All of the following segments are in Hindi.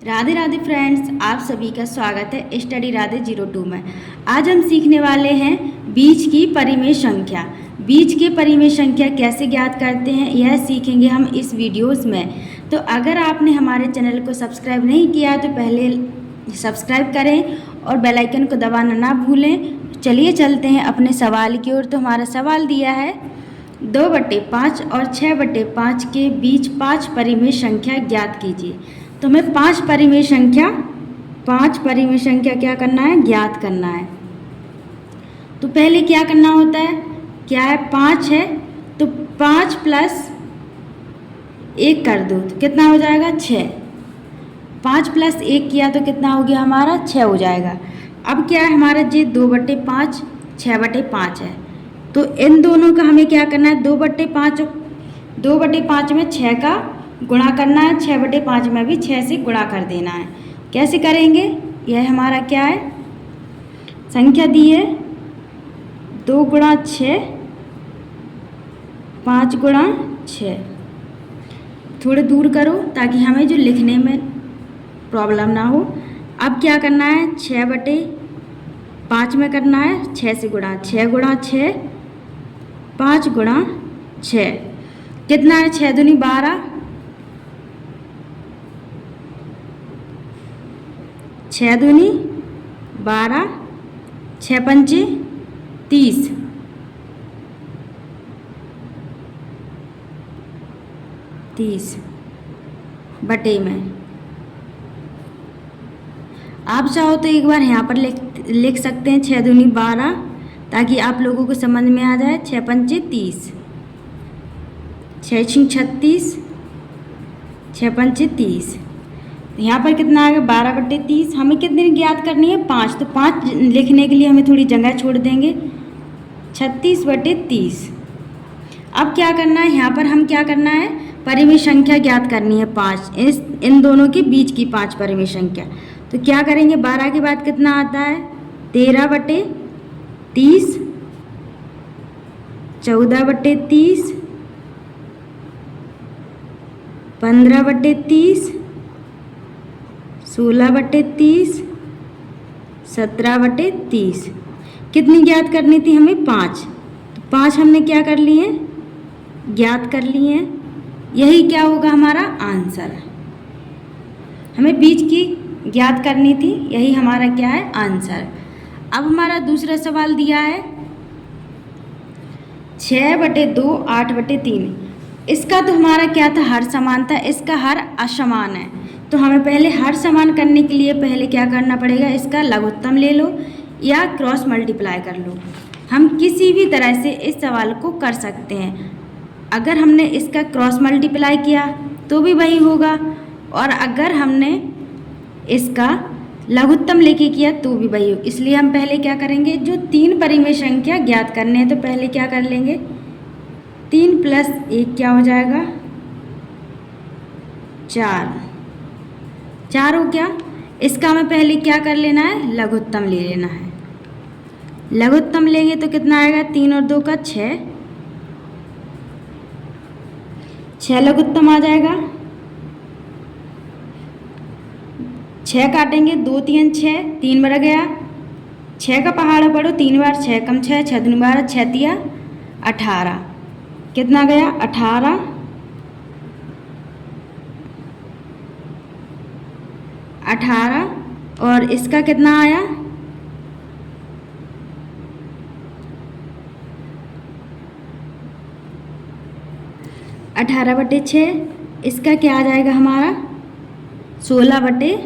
राधे राधे फ्रेंड्स, आप सभी का स्वागत है स्टडी राधे 02 में। आज हम सीखने वाले हैं बीज की परिमेय संख्या। बीज के परिमेय संख्या कैसे ज्ञात करते हैं यह सीखेंगे हम इस वीडियोस में। तो अगर आपने हमारे चैनल को सब्सक्राइब नहीं किया तो पहले सब्सक्राइब करें और बेल आइकन को दबाना ना भूलें। चलिए चलते हैं अपने सवाल की ओर। तो हमारा सवाल दिया है 2/5 और 6/5 के बीच 5 परिमेय संख्या ज्ञात कीजिए। तो हमें 5 परिमेय संख्या क्या करना है, ज्ञात करना है। तो पहले क्या करना होता है, क्या है 5 है तो 5 + 1 कर दो तो कितना हो जाएगा 6। 5 + 1 किया तो कितना हो गया हमारा 6 हो जाएगा। अब क्या है हमारा जी 2/5 6/5 है। तो इन दोनों का हमें क्या करना है, 2/5 में 6 का गुणा करना है, 6/5 में भी 6 से गुणा कर देना है। कैसे करेंगे, यह हमारा क्या है संख्या दी है 2 × 6 5 × 6। थोड़े दूर करो ताकि हमें जो लिखने में प्रॉब्लम ना हो। अब क्या करना है 6/5 में करना है 6 से गुणा, 6 × 6 5 × 6 कितना है 6 दूनी 12, 6 दूनी 12, 6 पंचे 30, 30 बटे में। आप चाहो तो एक बार यहाँ पर लिख सकते हैं 6 दूनी 12 ताकि आप लोगों को समझ में आ जाए। 6 पंचे 30, 6 × 36, 6 पंचे 30। यहाँ पर कितना आ गया 12/30। हमें कितनी ज्ञात करनी है 5, तो 5 लिखने के लिए हमें थोड़ी जगह छोड़ देंगे। 36/30। अब क्या करना है, यहाँ पर हम क्या करना है परिमेय संख्या ज्ञात करनी है 5, इन दोनों के बीच की 5 परिमेय संख्या। तो क्या करेंगे 12 के बाद कितना आता है 13/30, 14/30, 15/30, 16/30, 17/30। कितनी ज्ञात करनी थी हमें 5, तो 5 हमने क्या कर लिए ज्ञात कर लिए हैं। यही क्या होगा हमारा आंसर। हमें बीच की ज्ञात करनी थी, यही हमारा क्या है आंसर। अब हमारा दूसरा सवाल दिया है 6/2 8/3। इसका तो हमारा क्या था हर समान था, इसका हर असमान है। तो हमें पहले हर समान करने के लिए पहले क्या करना पड़ेगा, इसका लघुत्तम ले लो या क्रॉस मल्टीप्लाई कर लो। हम किसी भी तरह से इस सवाल को कर सकते हैं। अगर हमने इसका क्रॉस मल्टीप्लाई किया तो भी वही होगा, और अगर हमने इसका लघुत्तम लेके किया तो भी वही होगा। इसलिए हम पहले क्या करेंगे, जो 3 परिमेय संख्या ज्ञात करने हैं तो पहले क्या कर लेंगे 3 + 1 क्या हो जाएगा 4 हो गया। इसका हमें पहले क्या कर लेना है लघुत्तम ले लेना है। लघुत्तम लेंगे तो कितना आएगा 3 और 2 का 6, 6 लघुत्तम आ जाएगा। 6 काटेंगे 2 3 6, 3 बढ़ गया। 6 का पहाड़ा पढ़ो 3 बार, 6 × 6 6 दूनी 12, 6 तिया 18। कितना गया 18, 18 और इसका कितना आया 18/6। इसका क्या आ जाएगा हमारा 16/6।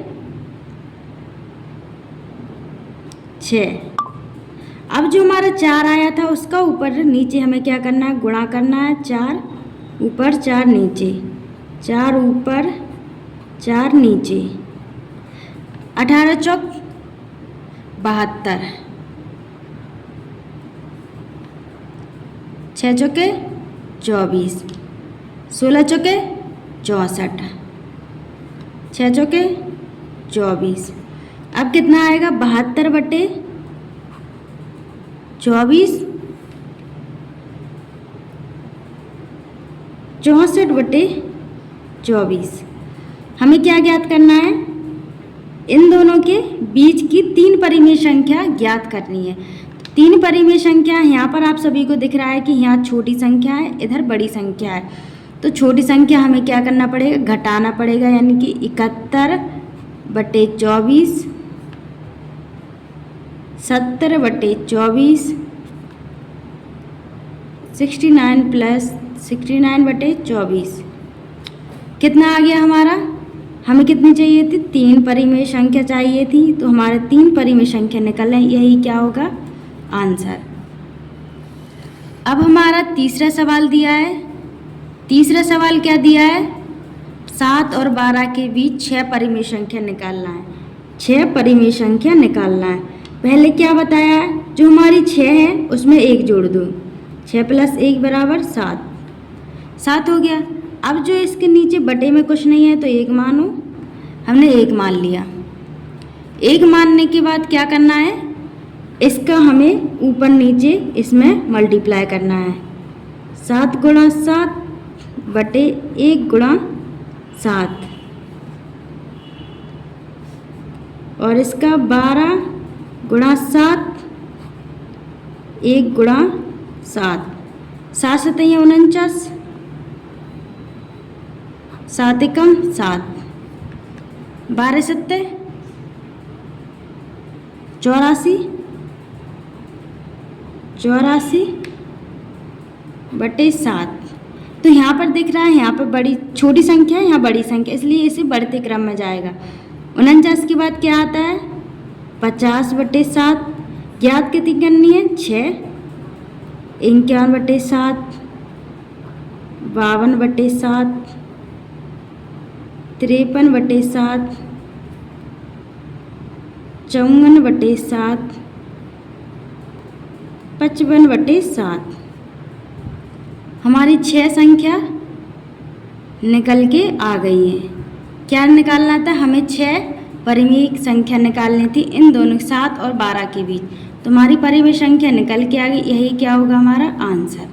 अब जो हमारा 4 आया था उसका ऊपर नीचे हमें क्या करना है गुणा करना है। 4 ऊपर 4 नीचे, 4 ऊपर 4 नीचे। 18 चौक 72, 6 चौके 24, 16 चौके 64, 6 चौके 24। अब कितना आएगा 72/24, 64/24। हमें क्या ज्ञात करना है इन दोनों के बीच की 3 परिमेय संख्या ज्ञात करनी है। 3 परिमेय संख्या यहाँ पर आप सभी को दिख रहा है कि यहाँ छोटी संख्या है, इधर बड़ी संख्या है। तो छोटी संख्या हमें क्या करना पड़ेगा, घटाना पड़ेगा, यानी कि 71/24, 70/24, 69 + 69/24 कितना आ गया हमारा। हमें कितनी चाहिए थी, 3 परिमेय संख्या चाहिए थी, तो हमारे 3 परिमेय संख्या निकल रहे, यही क्या होगा आंसर। अब हमारा तीसरा सवाल दिया है। तीसरा सवाल क्या दिया है, 7 और 12 के बीच 6 परिमेय संख्या निकालना है। 6 परिमेय संख्या निकालना है। पहले क्या बताया है, जो हमारी 6 है उसमें 1 जोड़ दो, 6 + 1 = 7, 7 हो गया। अब जो इसके नीचे बटे में कुछ नहीं है तो 1 मानो, हमने 1 मान लिया। 1 मानने के बाद क्या करना है, इसका हमें ऊपर नीचे इसमें मल्टीप्लाई करना है। 7 × 7 / 1 × 7 और इसका 12 × 7 1 × 7, 7 × 7 = 49, 7 × 7, 12 × 7 = 84, 84/7। तो यहाँ पर दिख रहा है, यहाँ पर बड़ी छोटी संख्या है, यहाँ बड़ी संख्या, इसलिए इसे बढ़ते क्रम में जाएगा। 49 के बाद क्या आता है, 50/7। ज्ञात कितनी करनी है, 6, 51/7, 52/7, 53/7, 54/7, 55/7। हमारी 6 संख्या निकल के आ गई है। क्या निकालना था, हमें 6 परिमेय संख्या निकालनी थी इन दोनों 7 और 12 के बीच। तो हमारी परिमेय संख्या निकल के आ गई, यही क्या होगा हमारा आंसर।